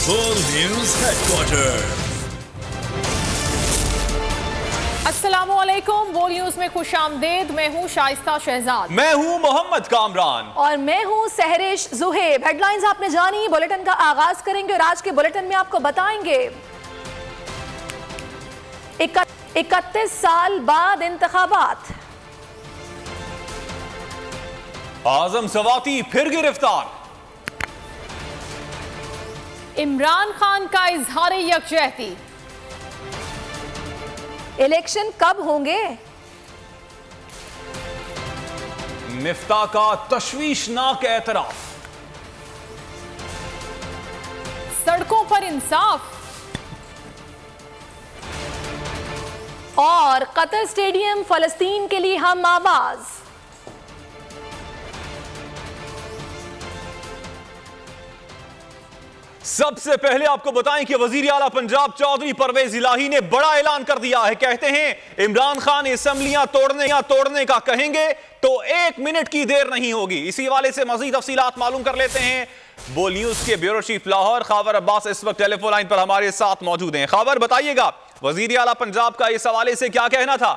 बोल news headquarter. अस्सलामुअलैकुम, बोल न्यूज में खुशामदीद। मैं हूं शाइस्ता शहजाद। मैं हूं मोहम्मद कामरान और मैं हूं सहरिश जुहेब। हेडलाइंस आपने जानी, बुलेटिन का आगाज करेंगे और आज के बुलेटिन में आपको बताएंगे 31 साल बाद इंतखाबात, आजम सवाती फिर गिरफ्तार, इमरान खान का इजहार यकजहती, इलेक्शन कब होंगे, मिफ्ता का तशवीशनाक एतराफ, सड़कों पर इंसाफ और कतर स्टेडियम फलस्तीन के लिए हम आवाज। सबसे पहले आपको बताएं कि वजीर आला पंजाब चौधरी परवेज इलाही ने बड़ा ऐलान कर दिया है। कहते हैं इमरान खान असेंबलियां तोड़ने का कहेंगे तो 1 मिनट की देर नहीं होगी। इसी वाले से मजीद तफसीलात मालूम कर लेते हैं। बोल न्यूज के ब्यूरो चीफ लाहौर खबर अब्बास इस वक्त टेलीफोन लाइन पर हमारे साथ मौजूद हैं। खबर बताइएगा, वजीर आला पंजाब का इस हवाले से क्या कहना था?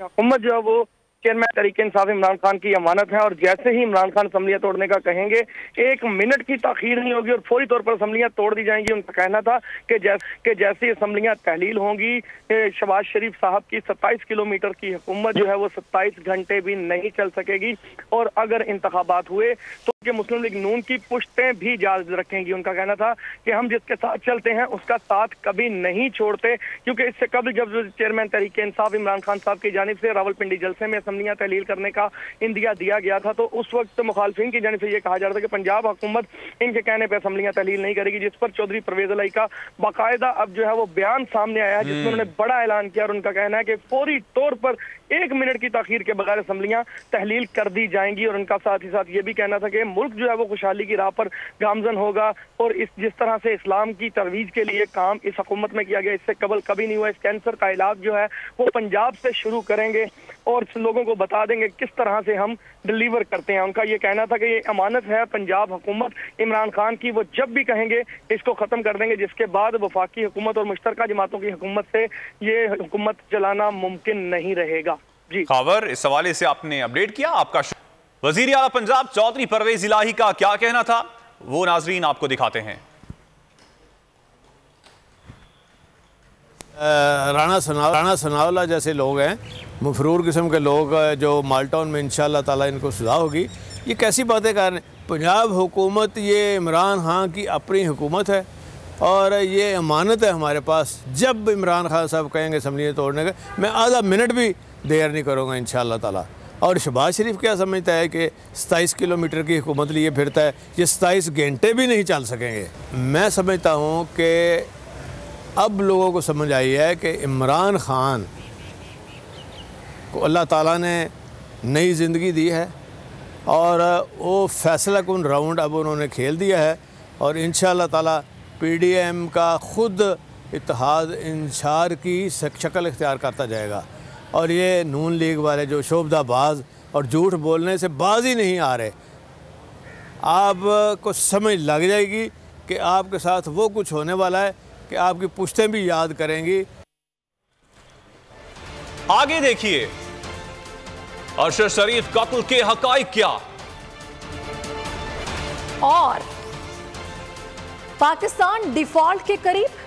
हुकूमत जो है वो चेयरमैन तहरीक इंसाफ इमरान खान की अमानत है और जैसे ही इमरान खान असम्बलियां तोड़ने का कहेंगे 1 मिनट की ताखीर नहीं होगी और फौरी तौर पर असम्बलियां तोड़ दी जाएंगी। उनका कहना था कि जैसे असम्बलियां तहलील होंगी, शहबाज शरीफ साहब की 27 किलोमीटर की हुकूमत जो है वो 27 घंटे भी नहीं चल सकेगी और अगर इंतखाबात हुए तो मुस्लिम लीग नून की पुश्तें भी जारी रखेंगी। उनका कहना था कि हम जिसके साथ चलते हैं उसका साथ कभी नहीं छोड़ते, क्योंकि इससे कबल जब चेयरमैन तहरीक इंसाफ इमरान खान साहब की जानिब से रावलपिंडी जलसे में असम्बलियां तहलील करने का इंदिया दिया गया था, तो उस वक्त मुखालफिन की जानिब से यह कहा जा रहा था कि पंजाब हुकूमत इनके कहने पर असम्बलियां तहलील नहीं करेगी, जिस पर चौधरी परवेज इलाही का बाकायदा अब जो है वो बयान सामने आया है जिसमें उन्होंने बड़ा ऐलान किया और उनका कहना है कि फौरी तौर पर 1 मिनट की ताखीर के बगैर असम्बलियां तहलील कर दी जाएंगी। और उनका साथ ही साथ ये भी कहना था कि मुल्क जो है वो खुशहाली की राह पर गामजन होगा और इस जिस तरह से इस्लाम की तरवीज के लिए काम इस हुकूमत में किया गया इससे कबल कभी नहीं हुआ। इस कैंसर का इलाज जो है वो पंजाब से शुरू करेंगे और लोगों को बता देंगे किस तरह से हम डिलीवर करते हैं। उनका ये कहना था कि ये अमानत है पंजाब हुकूमत इमरान खान की, वो जब भी कहेंगे इसको खत्म कर देंगे, जिसके बाद वफाकी हुकूमत और मुश्तरका जमातों की हुकूमत से ये हुकूमत चलाना मुमकिन नहीं रहेगा। जी खबर इस हवाले से आपने अपडेट किया, आपका वजीर आला पंजाब चौधरी परवेज इलाही का क्या कहना था वो नाजरीन आपको दिखाते हैं। राणा सनावला जैसे लोग हैं, मफरूर किस्म के लोग जो माल्टाउन में इंशाअल्लाह ताला इनको सुधा होगी, ये कैसी बातें कर रहे हैं। पंजाब हुकूमत ये इमरान खान की अपनी हुकूमत है और ये अमानत है हमारे पास। जब इमरान खान साहब कहेंगे असम्बलियाँ तोड़ने का, मैं आधा मिनट भी देर नहीं करूँगा इंशाअल्लाह ताला। और शहबाज शरीफ क्या समझता है कि 27 किलोमीटर की हुकूमत लिए फिरता है, ये 27 घंटे भी नहीं चल सकेंगे। मैं समझता हूँ कि अब लोगों को समझ आई है कि इमरान खान को अल्लाह ताला ने नई ज़िंदगी दी है और वो फैसला कुन राउंड अब उन्होंने खेल दिया है और इंशाअल्लाह ताला PDM का खुद इत्तेहाद इंशार की शक्ल इख्तियार करता जाएगा और ये नून लीग वाले जो शोबदाबाज और झूठ बोलने से बाज ही नहीं आ रहे, आपको समझ लग जाएगी कि आपके साथ वो कुछ होने वाला है कि आपकी पुश्तें भी याद करेंगी। आगे देखिए, अरशद शरीफ कत्ल के हकाइक क्या और पाकिस्तान डिफॉल्ट के करीब।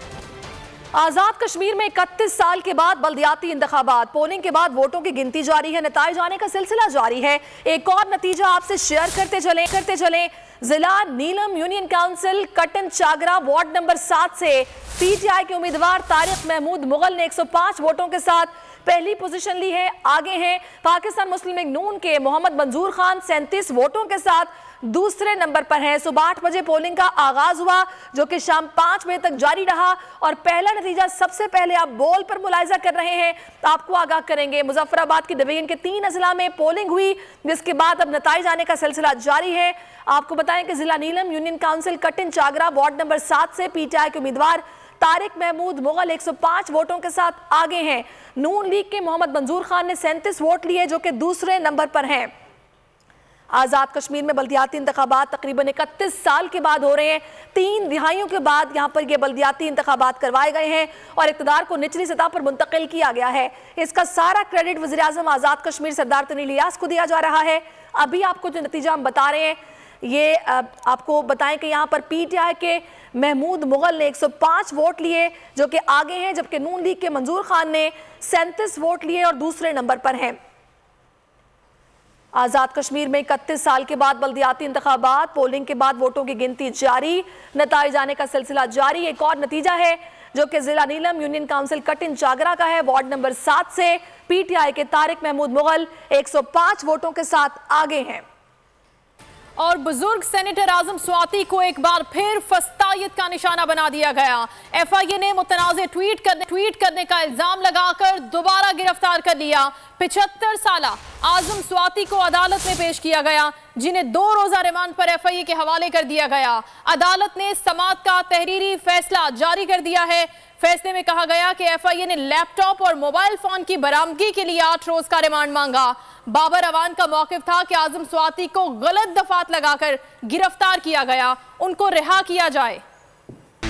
आजाद कश्मीर में 31 साल के बाद बल्दियाती इंतखाबात, पोलिंग के बाद वोटों की गिनती जारी है, नताइज आने का सिलसिला जारी है। एक और नतीजा आपसे शेयर करते चलें। जिला नीलम यूनियन काउंसिल कटन चागरा वार्ड नंबर 7 से PTI के उम्मीदवार तारिक महमूद मुगल ने 105 वोटों के साथ पहली पोजीशन ली है। आगे हैं पाकिस्तान मुस्लिम लीग नून के मोहम्मद मंजूर खान 37 वोटों के साथ दूसरे नंबर पर हैं। सुबह 8 बजे पोलिंग का आगाज हुआ जो कि शाम 5 बजे तक जारी रहा और पहला नतीजा सबसे पहले आप बोल पर मुलाहिजा कर रहे हैं, आपको आगाह करेंगे। मुजफ्फराबाद की डिवीजन के 3 अजला में पोलिंग हुई जिसके बाद अब नताइज आने का सिलसिला जारी है। आपको बताएं कि जिला नीलम यूनियन काउंसिल कटिन चागरा वार्ड नंबर 7 से PTI के उम्मीदवार तारिक महमूद मुगल 105 वोटों के साथ आगे हैं। नून लीग के मोहम्मद मंजूर खान ने 37 वोट लिए जो कि दूसरे नंबर पर हैं। आज़ाद कश्मीर में बल्दियाती इंतखाबात तकरीबन 31 साल के बाद हो रहे हैं। 3 दिहाइयों के बाद यहाँ पर ये बल्दियाती इंतखाबात करवाए गए हैं और इक़्तिदार को निचली सतह पर मुंतकिल किया गया है। इसका सारा क्रेडिट वज़ीर आज़म आज़ाद कश्मीर सरदार तनील इलियास को दिया जा रहा है। अभी आपको जो नतीजा हम बता रहे हैं, ये आपको बताएं कि यहाँ पर PTI के महमूद मुगल ने 105 वोट लिए जो कि आगे हैं, जबकि नून लीग के मंजूर खान ने 37 वोट लिए और दूसरे नंबर पर हैं। आज़ाद कश्मीर में 31 साल के बाद बल्दियाती इंतखाबात, पोलिंग के बाद वोटों की गिनती जारी, नताइज आने का सिलसिला जारी। एक और नतीजा है जो कि जिला नीलम यूनियन काउंसिल कटिन चागरा का है। वार्ड नंबर 7 से PTI के तारिक महमूद मुगल 105 वोटों के साथ आगे हैं। और बुजुर्ग सेनेटर आजम स्वाति को एक बार फिर फस्तायत का निशाना बना दिया गया। FIA ने मुतनाज़े ट्वीट करने का इल्जाम लगाकर दोबारा गिरफ्तार कर लिया। 75 साला आजम स्वाति को अदालत में पेश किया गया, जिन्हें 2 रोजा रिमांड पर FIA के हवाले कर दिया गया। अदालत ने समाअत का तहरीरी फैसला जारी कर दिया है। फैसले में कहा गया कि FIA ने लैपटॉप और मोबाइल फोन की बरामदगी के लिए 8 रोज का रिमांड मांगा। बाबर अवान का मौक़िफ़ था कि आजम स्वाति को गलत दफात लगाकर गिरफ्तार किया गया, उनको रिहा किया जाए।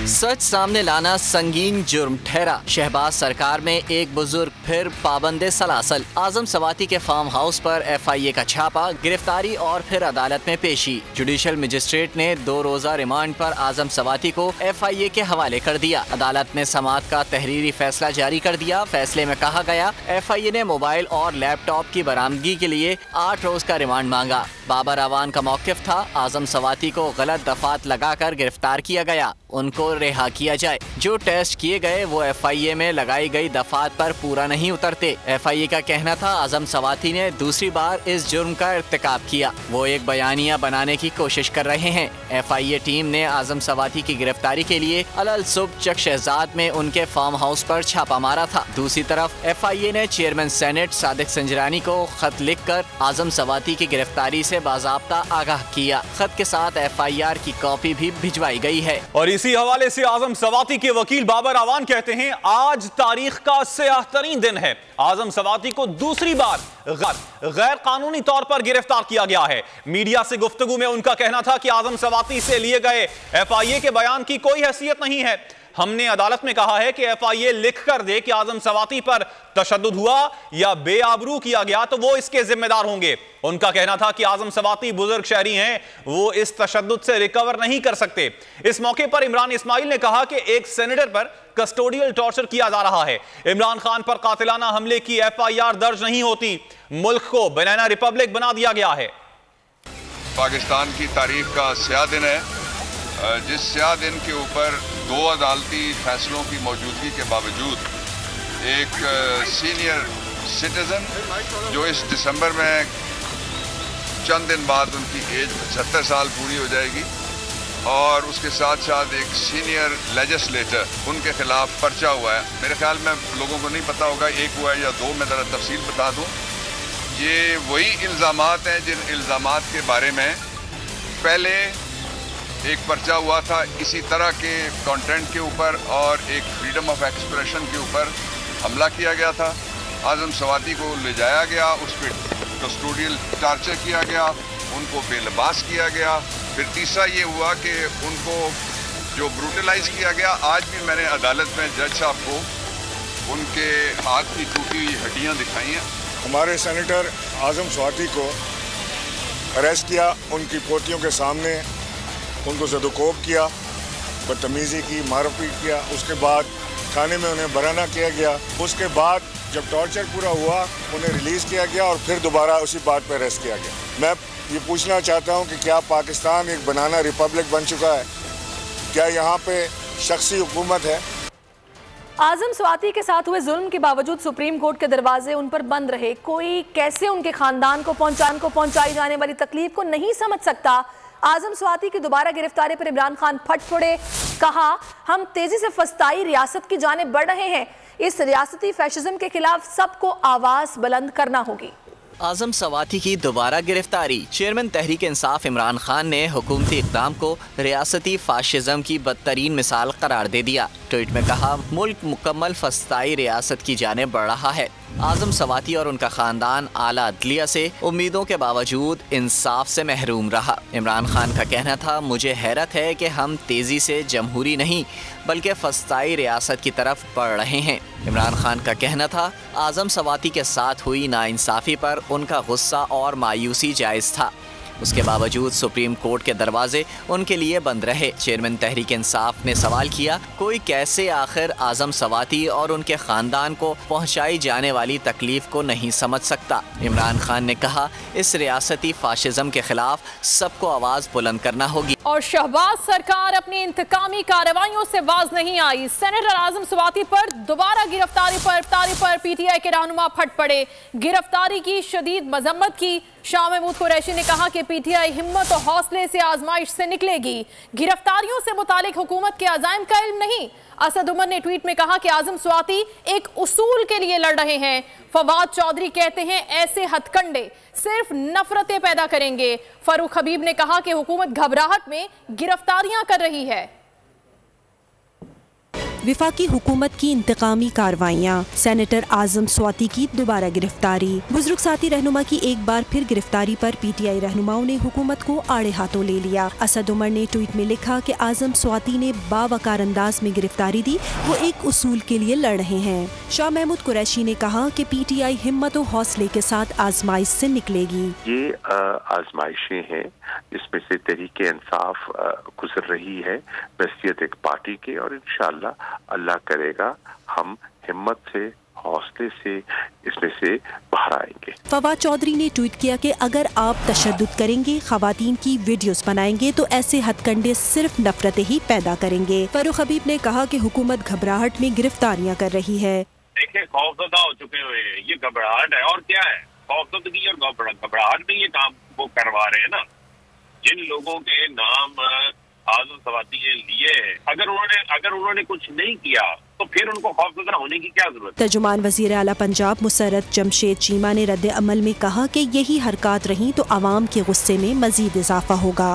सच सामने लाना संगीन जुर्म ठहरा। शहबाज सरकार में एक बुजुर्ग फिर पाबंदे सलासल। आजम स्वाति के फार्म हाउस पर FIA का छापा, गिरफ्तारी और फिर अदालत में पेशी। जुडिशल मजिस्ट्रेट ने 2 रोजा रिमांड पर आजम स्वाति को FIA के हवाले कर दिया। अदालत ने समाअत का तहरीरी फैसला जारी कर दिया। फैसले में कहा गया FIA ने मोबाइल और लैपटॉप की बरामदगी के लिए 8 रोज का रिमांड मांगा। बाबर अवान का मौक़िफ़ था आजम स्वाति को गलत दफात लगाकर गिरफ्तार किया गया, उनको रिहा किया जाए। जो टेस्ट किए गए वो FIA में लगाई गई दफात पर पूरा नहीं उतरते। FIA का कहना था आजम स्वाति ने दूसरी बार इस जुर्म का इर्तिकाब किया। वो एक बयानिया बनाने की कोशिश कर रहे हैं। FIA टीम ने आजम स्वाति की गिरफ्तारी के लिए अलल सुबह चक शहजाद में उनके फार्म हाउस पर छापा मारा था। दूसरी तरफ FIA ने चेयरमैन सेनेट सादिक संजरानी को खत लिखकर आजम स्वाति की गिरफ्तारी से बाज़ाब्ता आगाह किया। खत के साथ FIR की कॉपी भी भिजवाई गई है। और इसी हवाले से आजम स्वाति के वकील बाबर अवान कहते हैं आज तारीख का स्याह तरीन दिन है। आजम स्वाति को दूसरी बार गैर कानूनी तौर पर गिरफ्तार किया गया है। मीडिया से गुफ्तगू में उनका कहना था कि आजम स्वाति से लिए गए FIA के बयान की कोई हैसियत नहीं है। हमने अदालत में कहा है कि FIA लिख कर दे कि आजम स्वाति पर तशद्दुद हुआ या बेआबरू किया गया तो वो इसके जिम्मेदार होंगे। उनका कहना था कि आजम स्वाति बुजुर्ग शहरी हैं, वो इस तशद्दुद से रिकवर नहीं कर सकते। इस मौके पर इमरान इस्माइल ने कहा कि एक सेनेटर पर कस्टोडियल टॉर्चर किया जा रहा है। इमरान खान पर कातिलाना हमले की FIR दर्ज नहीं होती। मुल्क को बनाना रिपब्लिक बना दिया गया है। पाकिस्तान की तारीख का स्याह दिन है, जिस स्याह दिन के ऊपर 2 अदालती फैसलों की मौजूदगी के बावजूद एक सीनियर सिटीज़न जो इस दिसंबर में चंद दिन बाद उनकी एज 75 साल पूरी हो जाएगी और उसके साथ साथ एक सीनियर लेजिस्लेटर उनके खिलाफ पर्चा हुआ है। मेरे ख्याल में लोगों को नहीं पता होगा 1 हुआ है या 2, मैं ज़रा तफसील बता दूँ। ये वही इल्ज़ामात हैं जिन इल्ज़ामात के बारे में पहले एक पर्चा हुआ था इसी तरह के कंटेंट के ऊपर और एक फ्रीडम ऑफ एक्सप्रेशन के ऊपर हमला किया गया था। आजम स्वाति को ले जाया गया, उस पर कस्टोडियल टार्चर किया गया, उनको बेलबास किया गया। फिर तीसरा ये हुआ कि उनको जो ब्रूटलाइज किया गया। आज भी मैंने अदालत में जज साहब को उनके हाथ की टूटी हुई हड्डियाँ दिखाई हैं। हमारे सेनेटर आजम स्वाति को अरेस्ट किया, उनकी पोतियों के सामने उनको ज़दोकोब किया, बदतमीज़ी की, मारपीट किया। उसके बाद थाने में उन्हें बराना किया गया। उसके बाद जब टॉर्चर पूरा हुआ उन्हें रिलीज़ किया गया और फिर दोबारा उसी बात पर अरेस्ट किया गया। मैं ये पूछना चाहता हूँ कि क्या पाकिस्तान एक बनाना रिपब्लिक बन चुका है? क्या यहाँ पे शख्सी हुकूमत है? आजम स्वाति के साथ हुए जुल्म के बावजूद सुप्रीम कोर्ट के दरवाजे उन पर बंद रहे। कोई कैसे उनके खानदान को पहुंचाई जाने वाली तकलीफ को नहीं समझ सकता। आजम स्वाति की दोबारा गिरफ्तारी पर इमरान खान फट पड़े। कहा हम तेजी से फस्ताई रियासत की जानिब बढ़ रहे हैं। इस रियासती फैशिज्म के खिलाफ सबको आवाज बुलंद करना होगी। आजम स्वाति की दोबारा गिरफ्तारी। चेयरमैन तहरीक इंसाफ इमरान खान ने हुकूमती इक़दाम को रियासती फाशिज्म की बदतरीन मिसाल करार दे दिया। ट्वीट में कहा मुल्क मुकम्मल फस्ताई रियासत की जानिब बढ़ रहा है। आजम सवाती और उनका खानदान आला अदलिया से उम्मीदों के बावजूद इंसाफ से महरूम रहा। इमरान खान का कहना था, मुझे हैरत है कि हम तेजी से जमहूरी नहीं बल्कि फस्ताई रियासत की तरफ बढ़ रहे हैं। इमरान खान का कहना था, आजम सवाती के साथ हुई नाइंसाफ़ी पर उनका गुस्सा और मायूसी जायज़ था। उसके बावजूद सुप्रीम कोर्ट के दरवाजे उनके लिए बंद रहे। चेयरमैन तहरीक इंसाफ ने सवाल किया, कोई कैसे आखिर आजम सवाती और उनके खानदान को पहुंचाई जाने वाली तकलीफ को नहीं समझ सकता। इमरान खान ने कहा, इस रियासती फाशिज्म के खिलाफ सबको आवाज बुलंद करना होगी। और शहबाज सरकार अपनी इंतकामी कार्रवाइयों से बाज नहीं आई। सेनेटर आजम सवाती पर दोबारा गिरफ्तारी पर पीटीआई के रहनुमा फट पड़े। गिरफ्तारी की शदीद मजम्मत की। शाह महमूद कुरैशी ने कहा कि पीटीआई हिम्मत और हौसले से आजमाइश से निकलेगी। गिरफ्तारियों से मुतालिक हुकूमत के अज़ाइम का इल्म नहीं। असद उमर ने ट्वीट में कहा कि आजम सवाती एक उसूल के लिए लड़ रहे हैं। फवाद चौधरी कहते हैं, ऐसे हथकंडे सिर्फ नफरतें पैदा करेंगे। फारूक हबीब ने कहा कि हुकूमत घबराहट में गिरफ्तारियां कर रही है। विफाकी हुकूमत की इंतकामी कार्रवाइयाँ, सेनेटर आजम स्वाति की दोबारा गिरफ्तारी। बुजुर्ग साथी रहनुमा की एक बार फिर गिरफ्तारी पर पीटीआई रहनुमाओं ने हुकूमत को आड़े हाथों ले लिया। असद उमर ने ट्वीट में लिखा कि आजम स्वाति ने बावकार अंदाज में गिरफ्तारी दी, वो एक उसूल के लिए लड़ रहे हैं। शाह महमूद कुरैशी ने कहा कि पीटीआई हिम्मत और हौसले के साथ आजमाइश से निकलेगी। ये आजमाइशें हैं जिसमें से तहरीक इंसाफ गुजर रही है बहसियत एक पार्टी के, और इंशाअल्लाह अल्लाह करेगा हम हिम्मत से हौसले से इसमें से बाहर आएंगे। फवाद चौधरी ने ट्वीट किया कि अगर आप तशद्दुद करेंगे, खवातीन की वीडियोस बनाएंगे तो ऐसे हथकंडे सिर्फ नफरतें ही पैदा करेंगे। फारूक हबीब ने कहा कि हुकूमत घबराहट में गिरफ्तारियां कर रही है। देखिए, खौफजदा हो चुके हुए हैं, ये घबराहट है और क्या है, खौफजदगी और घबराहट में ये काम वो करवा रहे हैं ना। जिन लोगों के नाम आजम सवाती ने लिए हैं, अगर उन्होंने कुछ नहीं किया तो फिर उनको खौफजदा होने की क्या जरूरत है। तर्जुमान वजीर आला पंजाब मुसर्रत जमशेद चीमा ने रद्द अमल में कहा कि यही हरकत रही तो आवाम के गुस्से में मजीद इजाफा होगा।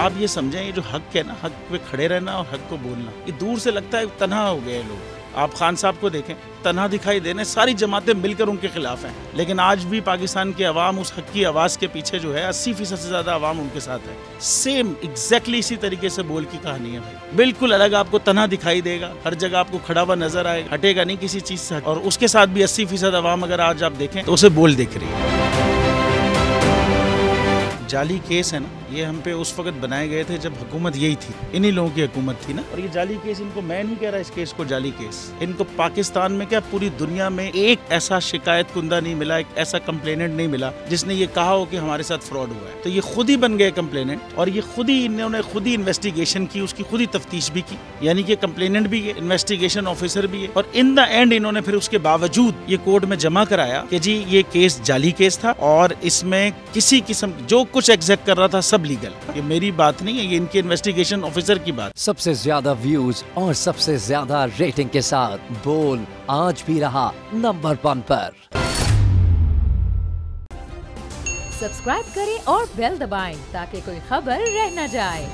आप ये समझें, ये जो हक है ना, हक पे खड़े रहना और हक को बोलना, ये दूर से लगता है तन्हा हो गए लोग। आप खान साहब को देखें, तन्हा दिखाई देने, सारी जमातें मिलकर उनके खिलाफ हैं, लेकिन आज भी पाकिस्तान के अवाम उस हक की आवाज़ के पीछे जो है 80% से ज़्यादा अवाम उनके साथ है। सेम एग्जैक्टली इसी तरीके से बोल की कहानी है भाई, बिल्कुल अलग आपको तन्हा दिखाई देगा, हर जगह आपको खड़ा हुआ नजर आएगा, हटेगा नहीं किसी चीज़ से। और उसके साथ भी 80% अवाम अगर आज आप देखें तो उसे बोल दिख रही है। जाली केस है ना, ये हम पे उस वक्त बनाए गए थे जब हुकूमत यही थी, इन्हीं लोगों की हुकूमत थी ना। और ये जाली केस, इनको मैं नहीं कह रहा इस केस को जाली केस, इनको पाकिस्तान में क्या पूरी दुनिया में एक ऐसा शिकायत कुंदा नहीं मिला, एक ऐसा कंप्लेनेंट नहीं मिला जिसने ये कहा हो कि हमारे साथ फ्रॉड हुआ है। तो ये खुद ही बन गए कंप्लेनेंट, और ये खुद ही इन्होंने खुद ही इन्वेस्टिगेशन की, उसकी खुद ही तफ्तीश भी की, यानी कि कंप्लेनेंट भी है, इन्वेस्टिगेशन ऑफिसर भी है। और इन द एंड इन्होंने फिर उसके बावजूद ये कोर्ट में जमा कराया कि जी ये केस जाली केस था और इसमें किसी किस्म जो कुछ एग्जैक्ट कर रहा था सब लीगल। ये मेरी बात नहीं है, ये इनके इन्वेस्टिगेशन ऑफिसर की बात। सबसे ज्यादा व्यूज और सबसे ज्यादा रेटिंग के साथ बोल आज भी रहा नंबर 1 पर। सब्सक्राइब करें और बेल दबाएं ताकि कोई खबर रह न जाए।